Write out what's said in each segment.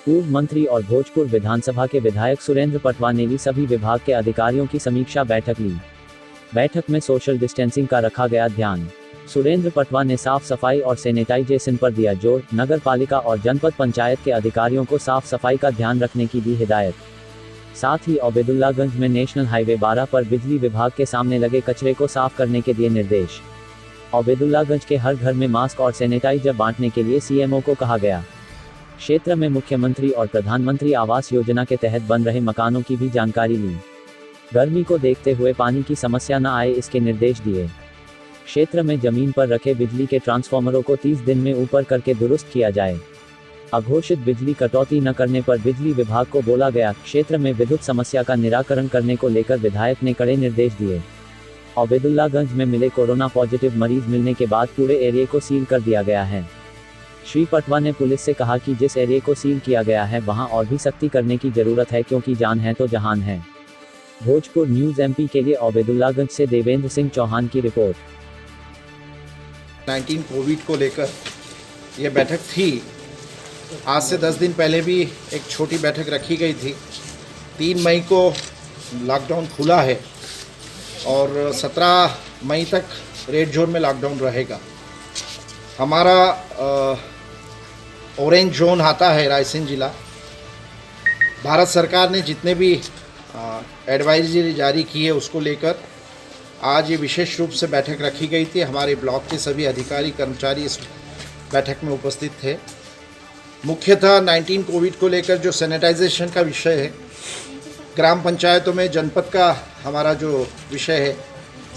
पूर्व मंत्री और भोजपुर विधानसभा के विधायक सुरेंद्र पटवा ने भी सभी विभाग के अधिकारियों की समीक्षा बैठक ली। बैठक में सोशल डिस्टेंसिंग का रखा गया ध्यान। सुरेंद्र पटवा ने साफ सफाई और सैनिटाइजेशन पर दिया जोर। नगर पालिका और जनपद पंचायत के अधिकारियों को साफ सफाई का ध्यान रखने की दी हिदायत। साथ ही ओबेदुल्लागंज में नेशनल हाईवे 12 पर बिजली विभाग के सामने लगे कचरे को साफ करने के दिए निर्देश। ओबेदुल्लागंज के हर घर में मास्क और सैनिटाइजर बांटने के लिए सीएमओ को कहा गया। क्षेत्र में मुख्यमंत्री और प्रधानमंत्री आवास योजना के तहत बन रहे मकानों की भी जानकारी ली। गर्मी को देखते हुए पानी की समस्या न आए, इसके निर्देश दिए। क्षेत्र में जमीन पर रखे बिजली के ट्रांसफार्मरों को 30 दिन में ऊपर करके दुरुस्त किया जाए। अघोषित बिजली कटौती न करने पर बिजली विभाग को बोला गया। क्षेत्र में विद्युत समस्या का निराकरण करने को लेकर विधायक ने कड़े निर्देश दिए। ओबेदुल्लागंज में मिले कोरोना पॉजिटिव मरीज मिलने के बाद पूरे एरिया को सील कर दिया गया है। श्री पटवा ने पुलिस से कहा कि जिस एरिया को सील किया गया है वहां और भी सख्ती करने की जरूरत है, क्योंकि जान है तो जहान है। भोजपुर न्यूज एमपी के लिए ओबेदुल्लागंज से देवेंद्र सिंह चौहान की रिपोर्ट। 19 कोविड को लेकर ये बैठक थी। आज से 10 दिन पहले भी एक छोटी बैठक रखी गई थी। 3 मई को लॉकडाउन खुला है और 17 मई तक रेड जोन में लॉकडाउन रहेगा। हमारा ऑरेंज जोन आता है रायसेन जिला। भारत सरकार ने जितने भी एडवाइजरी जारी की है उसको लेकर आज ये विशेष रूप से बैठक रखी गई थी। हमारे ब्लॉक के सभी अधिकारी कर्मचारी इस बैठक में उपस्थित थे। मुख्यतः 19 कोविड को लेकर जो सैनिटाइजेशन का विषय है, ग्राम पंचायतों में जनपद का हमारा जो विषय है,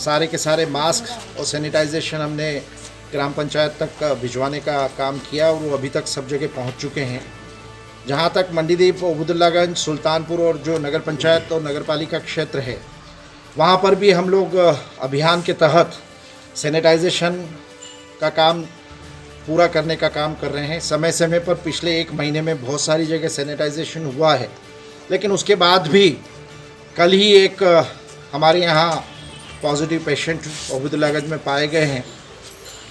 सारे के सारे मास्क और सैनिटाइजेशन हमने ग्राम पंचायत तक भिजवाने का काम किया और वो अभी तक सब जगह पहुंच चुके हैं। जहां तक मंडीदीप, ओबेदुल्लागंज, सुल्तानपुर और जो नगर पंचायत और नगर पालिका क्षेत्र है, वहां पर भी हम लोग अभियान के तहत सैनिटाइजेशन का काम पूरा करने का काम कर रहे हैं। समय समय पर पिछले 1 महीने में बहुत सारी जगह सैनिटाइजेशन हुआ है, लेकिन उसके बाद भी कल ही एक हमारे यहाँ पॉजिटिव पेशेंट ओबेदुल्लागंज में पाए गए हैं।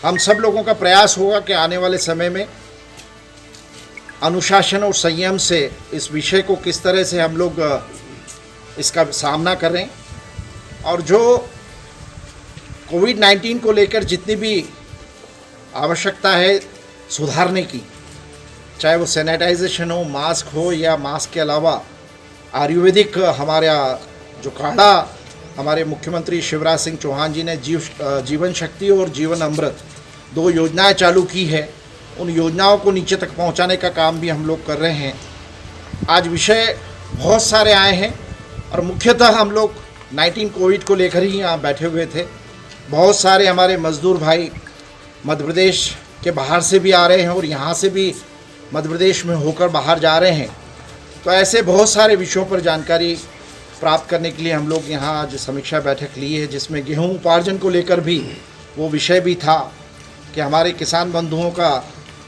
हम सब लोगों का प्रयास होगा कि आने वाले समय में अनुशासन और संयम से इस विषय को किस तरह से हम लोग इसका सामना करें और जो कोविड-19 को लेकर जितनी भी आवश्यकता है सुधारने की, चाहे वो सैनिटाइजेशन हो, मास्क हो या मास्क के अलावा आयुर्वेदिक हमारा जो काढ़ा हमारे मुख्यमंत्री शिवराज सिंह चौहान जी ने जीवन शक्ति और जीवन अमृत 2 योजनाएं चालू की है, उन योजनाओं को नीचे तक पहुंचाने का काम भी हम लोग कर रहे हैं। आज विषय बहुत सारे आए हैं और मुख्यतः हम लोग 19 कोविड को लेकर ही यहाँ बैठे हुए थे। बहुत सारे हमारे मज़दूर भाई मध्य प्रदेश के बाहर से भी आ रहे हैं और यहाँ से भी मध्य प्रदेश में होकर बाहर जा रहे हैं। तो ऐसे बहुत सारे विषयों पर जानकारी प्राप्त करने के लिए हम लोग यहाँ आज समीक्षा बैठक ली है, जिसमें गेहूँ उपार्जन को लेकर भी वो विषय भी था कि हमारे किसान बंधुओं का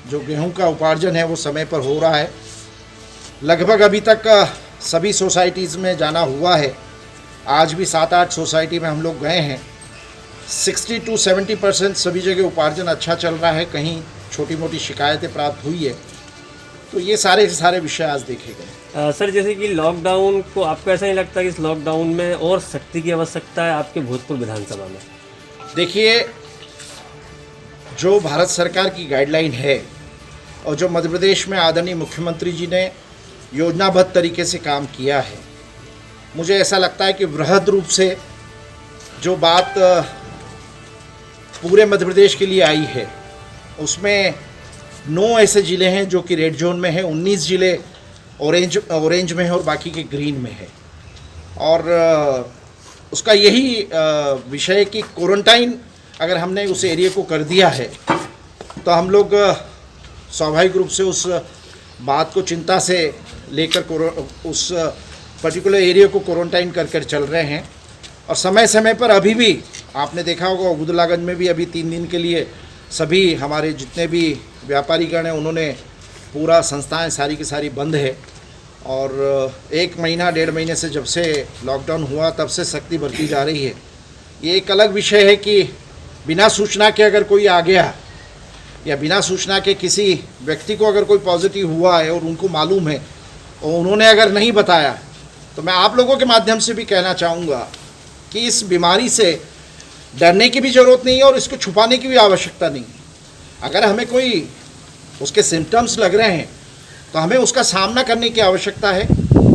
जो गेहूं का उपार्जन है वो समय पर हो रहा है। लगभग अभी तक सभी सोसाइटीज़ में जाना हुआ है। आज भी 7-8 सोसाइटी में हम लोग गए हैं। 60 to 70% सभी जगह उपार्जन अच्छा चल रहा है। कहीं छोटी मोटी शिकायतें प्राप्त हुई है। तो ये सारे विषय आज देखे गए। सर, जैसे कि लॉकडाउन को आपको ऐसा नहीं लगता कि इस लॉकडाउन में और सख्ती की आवश्यकता है आपके भोजपुर विधानसभा में? देखिए, जो भारत सरकार की गाइडलाइन है और जो मध्य प्रदेश में आदरणीय मुख्यमंत्री जी ने योजनाबद्ध तरीके से काम किया है, मुझे ऐसा लगता है कि वृहद रूप से जो बात पूरे मध्य प्रदेश के लिए आई है, उसमें 9 ऐसे ज़िले हैं जो कि रेड जोन में हैं, 19 ज़िले ऑरेंज में है और बाकी के ग्रीन में है। और उसका यही विषय है कि क्वारंटाइन अगर हमने उस एरिया को कर दिया है तो हम लोग स्वाभाविक रूप से उस बात को चिंता से लेकर उस पर्टिकुलर एरिया को क्वारंटाइन कर चल रहे हैं। और समय समय पर अभी भी आपने देखा होगा ओबेदुल्लागंज में भी अभी 3 दिन के लिए सभी हमारे जितने भी व्यापारीगण हैं उन्होंने पूरा संस्थाएं सारी की सारी बंद है। और 1 महीना 1.5 महीने से जब से लॉकडाउन हुआ तब से सख्ती बरती जा रही है। ये एक अलग विषय है कि बिना सूचना के अगर कोई आ गया या बिना सूचना के किसी व्यक्ति को अगर कोई पॉजिटिव हुआ है और उनको मालूम है और उन्होंने अगर नहीं बताया, तो मैं आप लोगों के माध्यम से भी कहना चाहूँगा कि इस बीमारी से डरने की भी ज़रूरत नहीं है और इसको छुपाने की भी आवश्यकता नहीं है। अगर हमें कोई उसके सिम्टम्स लग रहे हैं तो हमें उसका सामना करने की आवश्यकता है,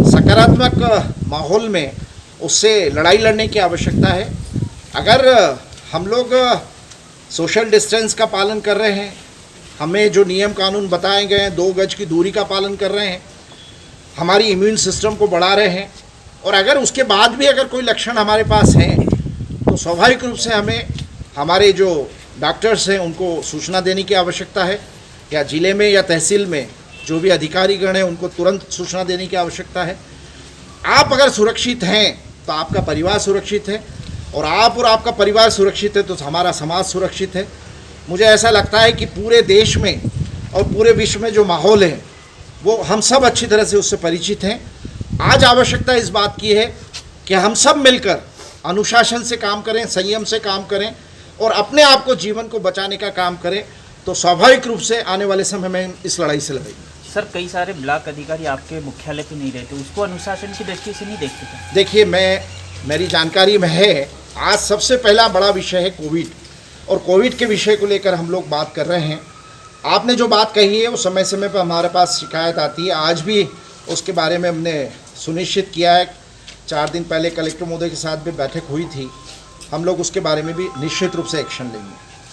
सकारात्मक माहौल में उससे लड़ाई लड़ने की आवश्यकता है। अगर हम लोग सोशल डिस्टेंस का पालन कर रहे हैं, हमें जो नियम कानून बताए गए हैं, 2 गज की दूरी का पालन कर रहे हैं, हमारी इम्यून सिस्टम को बढ़ा रहे हैं, और अगर उसके बाद भी अगर कोई लक्षण हमारे पास हैं तो स्वाभाविक रूप से हमें हमारे जो डॉक्टर्स हैं उनको सूचना देने की आवश्यकता है, या ज़िले में या तहसील में जो भी अधिकारीगण हैं उनको तुरंत सूचना देने की आवश्यकता है। आप अगर सुरक्षित हैं तो आपका परिवार सुरक्षित है, और आप और आपका परिवार सुरक्षित है तो हमारा समाज सुरक्षित है। मुझे ऐसा लगता है कि पूरे देश में और पूरे विश्व में जो माहौल है वो हम सब अच्छी तरह से उससे परिचित हैं। आज आवश्यकता इस बात की है कि हम सब मिलकर अनुशासन से काम करें, संयम से काम करें और अपने आप को, जीवन को बचाने का काम करें, तो स्वाभाविक रूप से आने वाले समय में इस लड़ाई से लड़ेंगे। सर, कई सारे ब्लॉक अधिकारी आपके मुख्यालय पे नहीं रहते, उसको अनुशासन की दृष्टि से नहीं देखते थे? देखिए, मेरी जानकारी में है, आज सबसे पहला बड़ा विषय है कोविड, और कोविड के विषय को लेकर हम लोग बात कर रहे हैं। आपने जो बात कही है वो समय समय पर हमारे पास शिकायत आती है। आज भी उसके बारे में हमने सुनिश्चित किया है। 4 दिन पहले कलेक्टर महोदय के साथ भी बैठक हुई थी। हम लोग उसके बारे में भी निश्चित रूप से एक्शन लेंगे।